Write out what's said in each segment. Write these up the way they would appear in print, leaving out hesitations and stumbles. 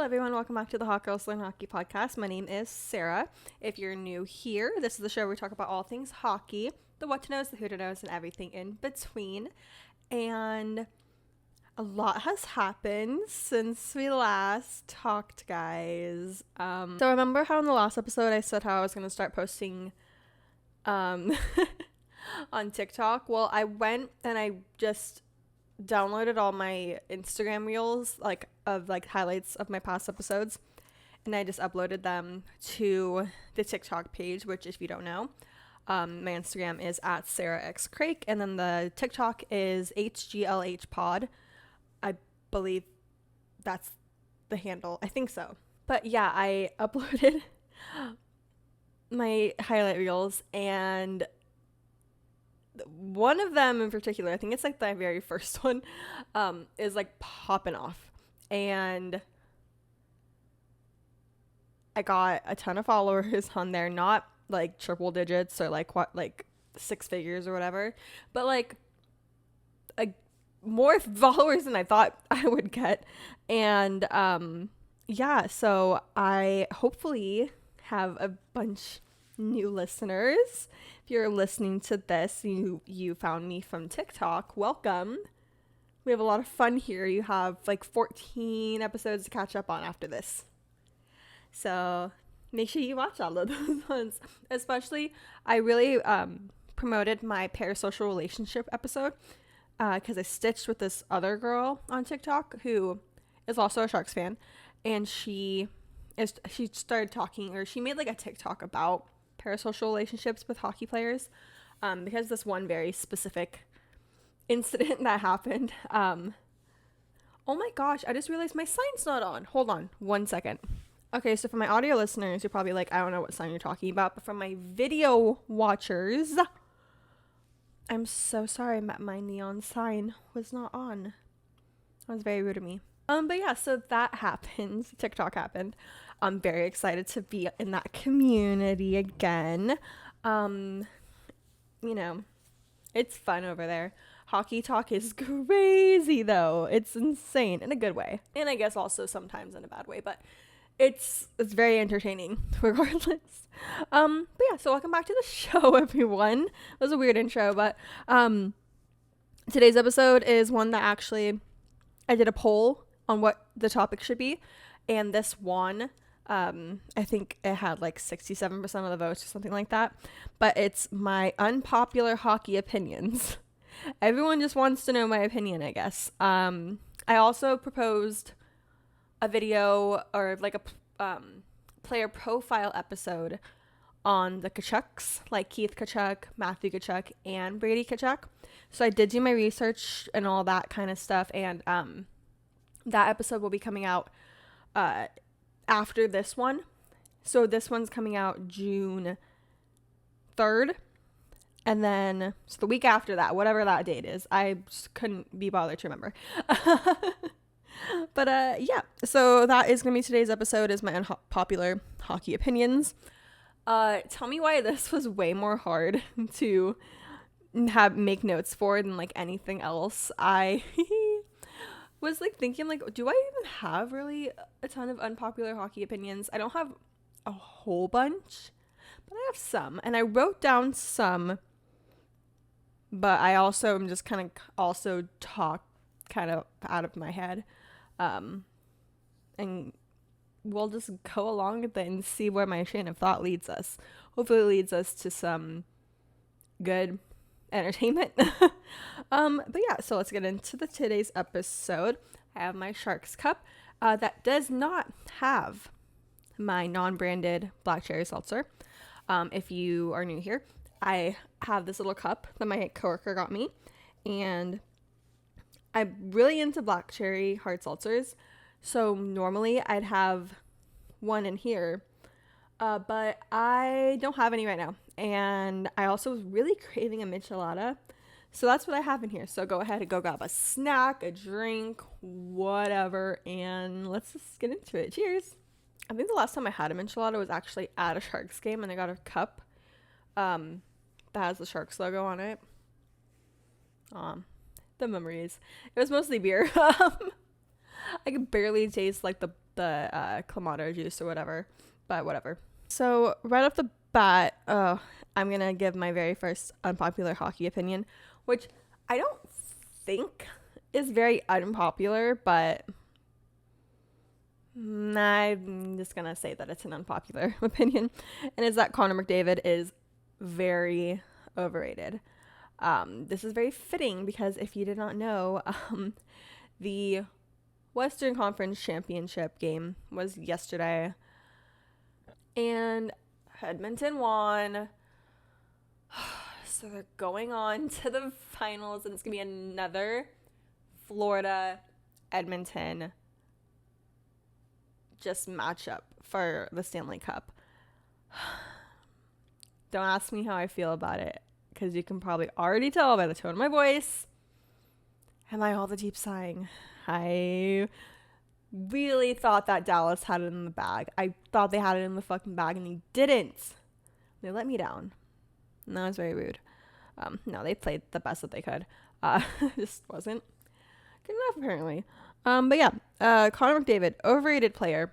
Hello everyone, welcome back to the Hot Girls Learn Hockey podcast. My name is Sarah. If you're new here, this is the show where we talk about all things hockey, the what to knows, the who to knows, and everything in between. And a lot has happened since we last talked, guys. So remember how in the last episode I said how I was going to start posting on TikTok? Well, I went and I just downloaded all my Instagram reels of highlights of my past episodes, and I just uploaded them to the TikTok page, which if you don't know, my Instagram is at Sarah X Crake, and then the TikTok is HGLH Pod. I believe that's the handle. I think so. But yeah, I uploaded my highlight reels, and one of them in particular, I think it's the very first one, is popping off, and I got a ton of followers on there, not triple digits or six figures or whatever, but more followers than I thought I would get. And yeah, so I hopefully have a bunch new listeners. If you're listening to this, you found me from TikTok, welcome. We have a lot of fun here. You have 14 episodes to catch up on after this, so make sure you watch all of those ones. Especially, I really promoted my parasocial relationship episode because I stitched with this other girl on TikTok who is also a Sharks fan, and she started talking, or she made a TikTok about parasocial relationships with hockey players, because this one very specific incident that happened. Oh my gosh, I just realized my sign's not on. Hold on 1 second. Okay, so for my audio listeners, you're probably I don't know what sign you're talking about, but for my video watchers, I'm so sorry, my neon sign was not on. That was very rude of me. But yeah, so that happened. TikTok happened. I'm very excited to be in that community again. It's fun over there. Hockey talk is crazy though. It's insane in a good way. And I guess also sometimes in a bad way, but it's very entertaining regardless. But yeah, so welcome back to the show, everyone. It was a weird intro, but today's episode is one that actually I did a poll on what the topic should be, and this won. I think it had 67% of the votes or something like that, but it's my unpopular hockey opinions. Everyone just wants to know my opinion, I guess. I also proposed a video or a player profile episode on the Tkachuks, Keith Tkachuk, Matthew Tkachuk, and Brady Tkachuk. So I did do my research and all that kind of stuff, and that episode will be coming out after this one. So this one's coming out June 3rd. And then, so the week after that, whatever that date is, I just couldn't be bothered to remember. But yeah, so that is going to be today's episode, is my unpopular hockey opinions. Tell me why this was way more hard to make notes for than anything else. I was thinking do I even have really a ton of unpopular hockey opinions? I don't have a whole bunch, but I have some, and I wrote down some, but I also am just kind of also talk kind of out of my head, and we'll just go along with it and see where my train of thought leads us. Hopefully it leads us to some good entertainment. But yeah, so let's get into today's episode. I have my Sharks cup that does not have my non-branded black cherry seltzer. If you are new here, I have this little cup that my coworker got me, and I'm really into black cherry hard seltzers, so normally I'd have one in here, but I don't have any right now, and I also was really craving a michelada, so that's what I have in here. So go ahead and go grab a snack, a drink, whatever, and let's just get into it. Cheers. I think the last time I had a michelada was actually at a Sharks game, and I got a cup that has the Sharks logo on it. The memories. It was mostly beer. I could barely taste the the Clamato juice or whatever, but whatever. So right off the bat, I'm going to give my very first unpopular hockey opinion, which I don't think is very unpopular, but I'm just going to say that it's an unpopular opinion, and is that Connor McDavid is very overrated. This is very fitting because if you did not know, the Western Conference Championship game was yesterday, and Edmonton won. So they're going on to the finals, and it's going to be another Florida-Edmonton just matchup for the Stanley Cup. Don't ask me how I feel about it, because you can probably already tell by the tone of my voice. Am I all the deep sighing? I really thought that Dallas had it in the bag. I thought they had it in the fucking bag, and they didn't. They let me down. And that was very rude. No, they played the best that they could. Just wasn't good enough, apparently. But yeah, Connor McDavid, overrated player.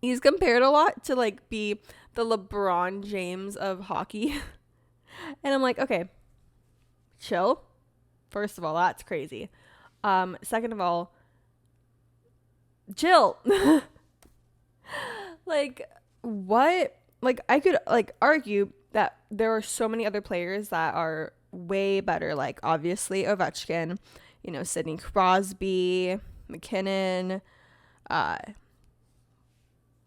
He's compared a lot to, like, be the LeBron James of hockey. And I'm like, okay, chill. First of all, that's crazy. Second of all, chill. Like, what? Like, I could, like, argue that there are so many other players that are way better. Like, obviously, Ovechkin, Sidney Crosby, McKinnon.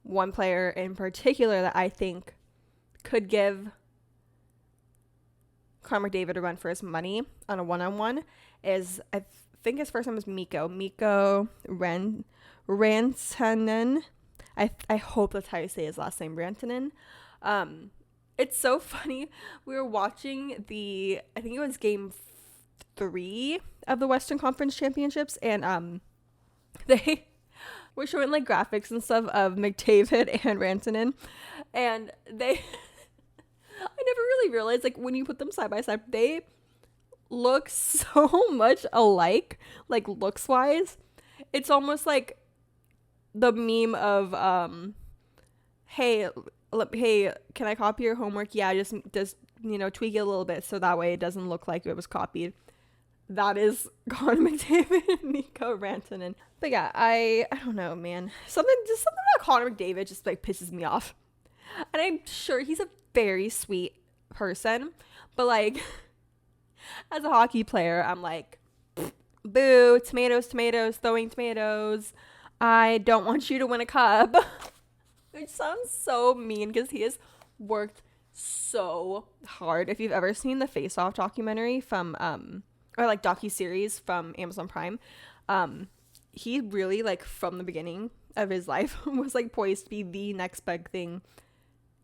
One player in particular that I think could give Connor McDavid a run for his money on a one-on-one is, I think his first name was Mikko Rantanen. I hope that's how you say his last name, Rantanen. It's so funny. We were watching I think it was game 3 of the Western Conference Championships, and they were showing, like, graphics and stuff of McDavid and Rantanen, and I never really realized, like, when you put them side by side, they look so much alike, like, looks wise. It's almost like the meme of hey, can I copy your homework? Yeah, just tweak it a little bit so that way it doesn't look like it was copied. That is Connor McDavid and Mikko Rantanen. But yeah, I don't know, man. Something about Connor McDavid just, like, pisses me off. And I'm sure he's a very sweet person, but, like, as a hockey player, I'm like, boo, tomatoes, throwing tomatoes. I don't want you to win a cup. Which sounds so mean because he has worked so hard. If you've ever seen the Face Off documentary from or, like, docuseries from Amazon Prime, he really, like, from the beginning of his life was, like, poised to be the next big thing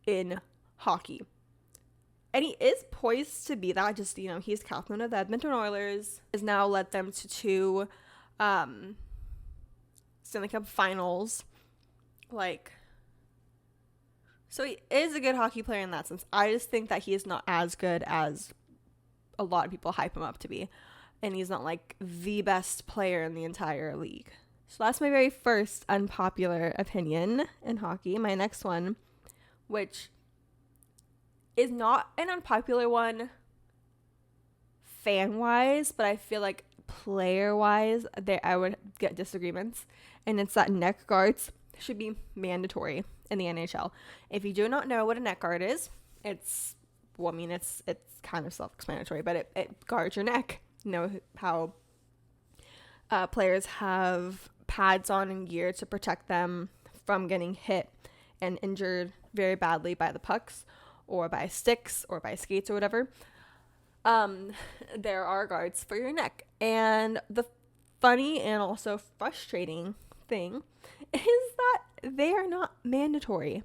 in hockey. And he is poised to be that. Just, he's captain of the Edmonton Oilers, has now led them to 2 Stanley Cup finals. Like, so he is a good hockey player in that sense. I just think that he is not as good as a lot of people hype him up to be. And he's not, like, the best player in the entire league. So that's my very first unpopular opinion in hockey. My next one, which is not an unpopular one fan-wise, but I feel like player-wise, I would get disagreements. And it's that neck guards should be mandatory in the NHL. If you do not know what a neck guard is, it's kind of self-explanatory, but it guards your neck. How players have pads on and gear to protect them from getting hit and injured very badly by the pucks or by sticks or by skates or whatever. There are guards for your neck. And the funny and also frustrating thing is that they are not mandatory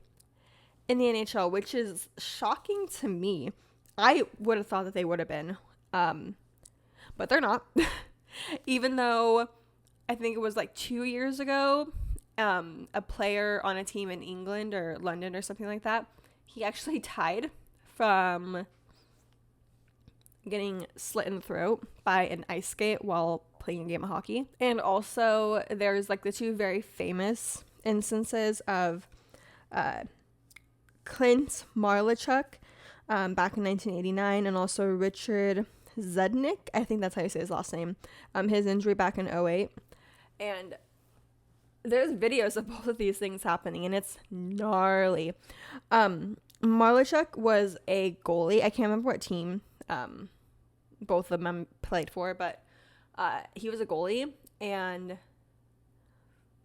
in the NHL, which is shocking to me. I would have thought that they would have been, but they're not. Even though I think it was like 2 years ago, a player on a team in England or London or something like that, he actually died from getting slit in the throat by an ice skate while playing a game of hockey. And also there's like the two very famous instances of Clint Marlichuk back in 1989, and also Richard Zednik, I think that's how you say his last name, his injury back in 2008. And there's videos of both of these things happening, and it's gnarly. Marlichuk was a goalie. I can't remember what team both of them played for, but he was a goalie, and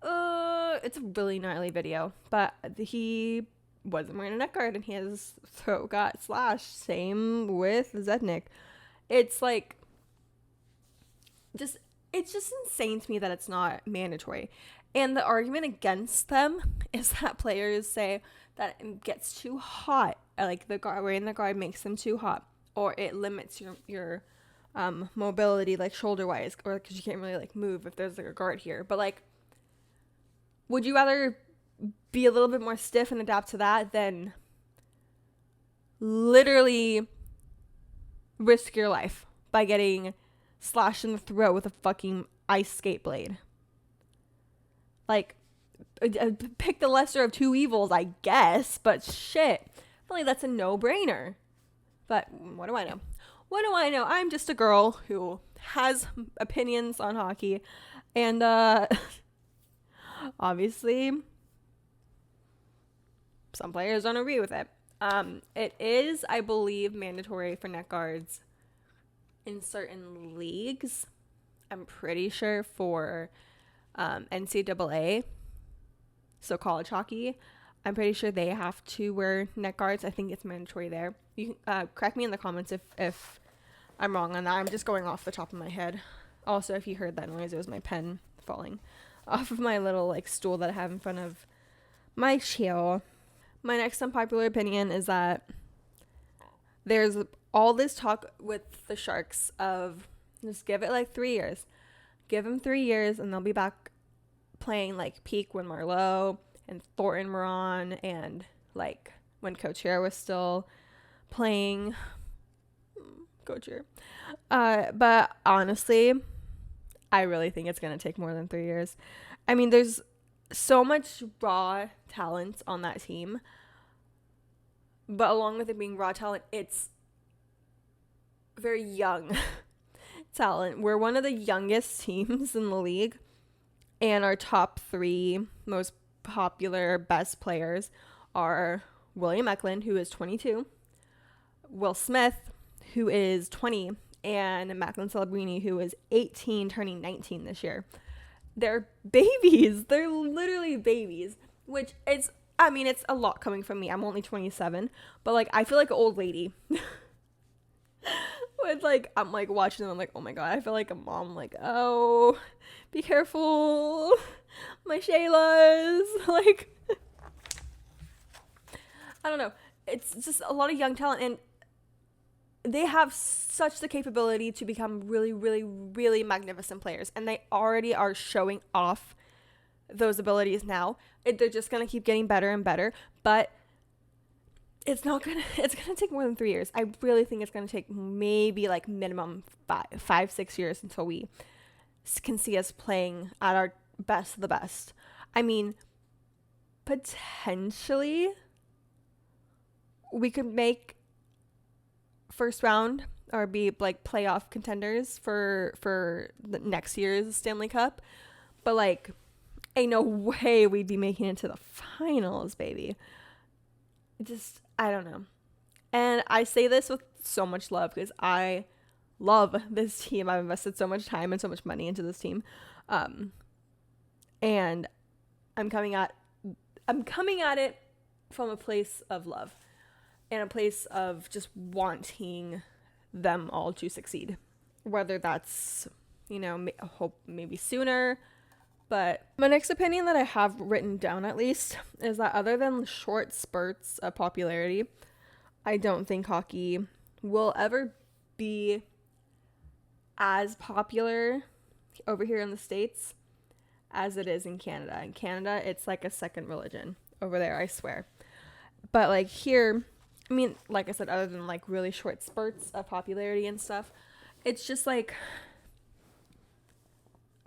it's a really gnarly video. But he wasn't wearing a neck guard, and his throat got slashed. Same with Zednik. It's like, it's just insane to me that it's not mandatory. And the argument against them is that players say that it gets too hot, like the guard, wearing the guard makes them too hot, or it limits your mobility, like shoulder wise, or because you can't really like move if there's like a guard here. But like, would you rather be a little bit more stiff and adapt to that than literally risk your life by getting slashed in the throat with a fucking ice skate blade? Like, pick the lesser of two evils, I guess, but shit, I feel like that's a no-brainer. But what do I know? What do I know? I'm just a girl who has opinions on hockey, and obviously some players don't agree with it. It is, I believe, mandatory for neck guards in certain leagues. I'm pretty sure for NCAA, so college hockey, I'm pretty sure they have to wear neck guards. I think it's mandatory there. You can correct me in the comments if I'm wrong on that. I'm just going off the top of my head. Also, if you heard that noise, it was my pen falling off of my little like stool that I have in front of my chair. My next unpopular opinion is that there's all this talk with the Sharks of just give it like 3 years. Give them 3 years and they'll be back playing like peak when Marleau and Thornton were on, and like when Couture was still playing. Couture. But honestly, I really think it's going to take more than 3 years. I mean, there's so much raw talent on that team. But along with it being raw talent, it's very young talent. We're one of the youngest teams in the league. And our top 3 most popular, best players are William Eklund, who is 22, Will Smith, who is 20, and Macklin Celebrini, who is 18, turning 19 this year. They're babies. They're literally babies, which is, I mean, it's a lot coming from me. I'm only 27, but like, I feel like an old lady. With like, I'm like watching them, I'm like, oh my god, I feel like a mom, like, oh, be careful, my Shaylas, like, I don't know, it's just a lot of young talent, and they have such the capability to become really, really, really magnificent players, and they already are showing off those abilities now. They're just gonna keep getting better and better, but it's gonna take more than 3 years. I really think it's gonna take maybe like minimum 5-6 years until we can see us playing at our best of the best. I mean, potentially we could make first round or be like playoff contenders for the next year's Stanley Cup, but like, ain't no way we'd be making it to the finals, baby. Just, I don't know. And I say this with so much love because I love this team. I've invested so much time and so much money into this team. And I'm coming at it from a place of love and a place of just wanting them all to succeed. Whether that's, hope maybe sooner. But my next opinion that I have written down, at least, is that other than short spurts of popularity, I don't think hockey will ever be as popular over here in the States as it is in Canada. In Canada, it's like a second religion over there, I swear. But like here, I mean, like I said, other than like really short spurts of popularity and stuff, it's just like,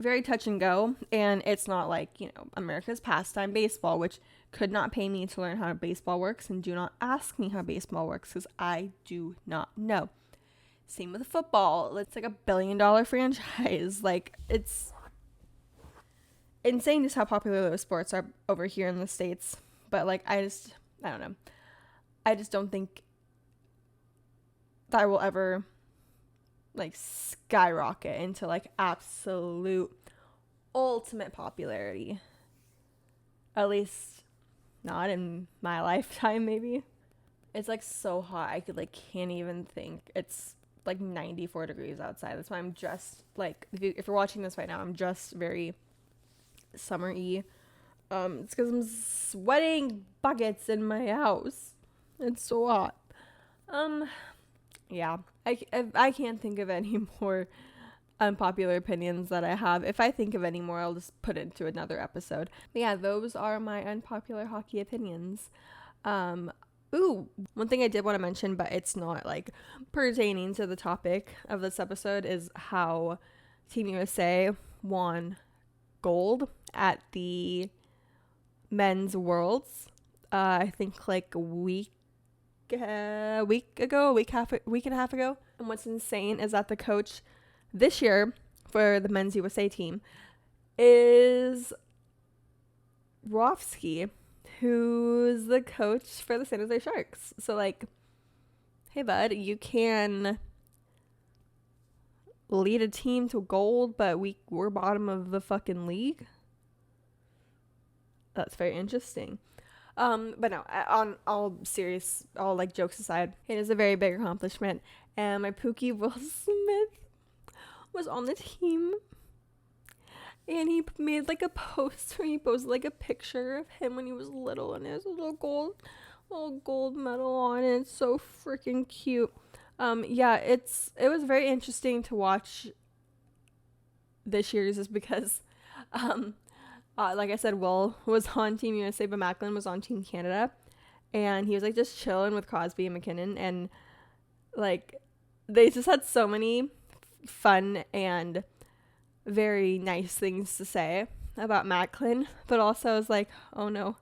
very touch and go. And it's not like, America's pastime baseball, which could not pay me to learn how baseball works. And do not ask me how baseball works because I do not know. Same with football. It's like $1 billion franchise. Like, it's insane just how popular those sports are over here in the States. But like, I don't know. I just don't think that I will ever like skyrocket into like absolute ultimate popularity. At least not in my lifetime, maybe. It's like so hot. I could like can't even think. It's like 94 degrees outside. That's why I'm dressed like, if you're watching this right now, I'm dressed very summer-y. It's because I'm sweating buckets in my house. It's so hot. Yeah. I can't think of any more unpopular opinions that I have. If I think of any more, I'll just put it into another episode. But yeah, those are my unpopular hockey opinions. One thing I did want to mention, but it's not like pertaining to the topic of this episode, is how Team USA won gold at the men's worlds. I think like a week and a half ago. And what's insane is that the coach this year for the men's USA team is Rofsky, who's the coach for the San Jose Sharks. So like, hey bud, you can lead a team to gold, but we're bottom of the fucking league. That's very interesting. But no, on all like jokes aside, it is a very big accomplishment. And my Pookie Will Smith was on the team. And he made like a post where he posted like a picture of him when he was little and has a little gold medal on it. It's so freaking cute. Yeah, it was very interesting to watch this year's, just because like I said, Will was on Team USA, but Macklin was on Team Canada, and he was like just chilling with Crosby and McKinnon, and like they just had so many fun and very nice things to say about Macklin. But also I was like, oh no,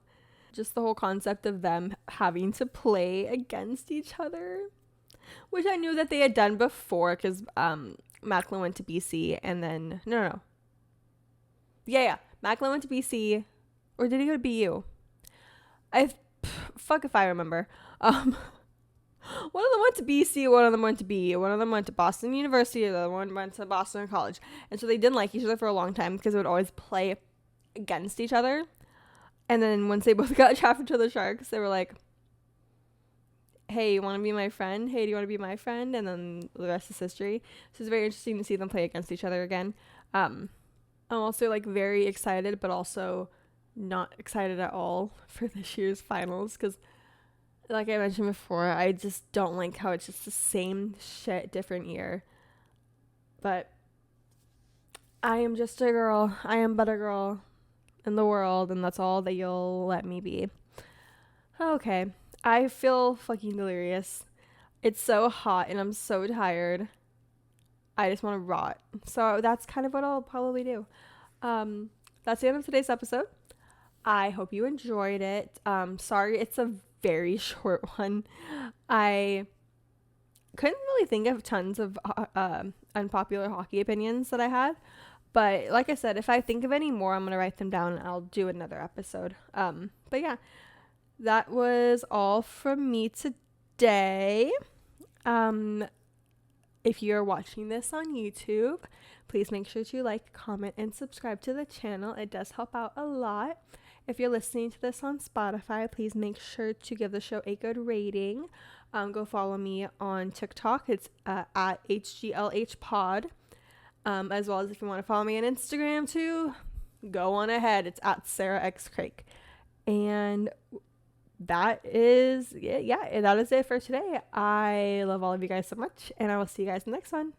just the whole concept of them having to play against each other, which I knew that they had done before, because Macklin went to BC, and then no yeah Macklin went to BC, or did he go to BU? Fuck if I remember. One of them went to BC, one of them went to BU, one of them went to Boston University, the other one went to Boston College. And so they didn't like each other for a long time because they would always play against each other. And then once they both got drafted to the Sharks, they were like, hey, you want to be my friend? Hey, do you want to be my friend? And then the rest is history. So it's very interesting to see them play against each other again. I'm also like very excited, but also not excited at all for this year's finals, because like I mentioned before, I just don't like how it's just the same shit, different year. But I am just a girl. I am but a girl in the world, and that's all that you'll let me be. Okay. I feel fucking delirious. It's so hot, and I'm so tired. I just want to rot. So that's kind of what I'll probably do. That's the end of today's episode. I hope you enjoyed it. Sorry, it's a very short one. I couldn't really think of tons of unpopular hockey opinions that I had, but like I said, if I think of any more, I'm gonna write them down and I'll do another episode. But yeah, that was all from me today. If you're watching this on YouTube, please make sure to like, comment, and subscribe to the channel. It does help out a lot. If you're listening to this on Spotify, please make sure to give the show a good rating. Go follow me on TikTok. It's at HGLHpod. As well as if you want to follow me on Instagram too, go on ahead. It's at Sarah X Craig. And that is it. Yeah, that is it for today. I love all of you guys so much, and I will see you guys in the next one.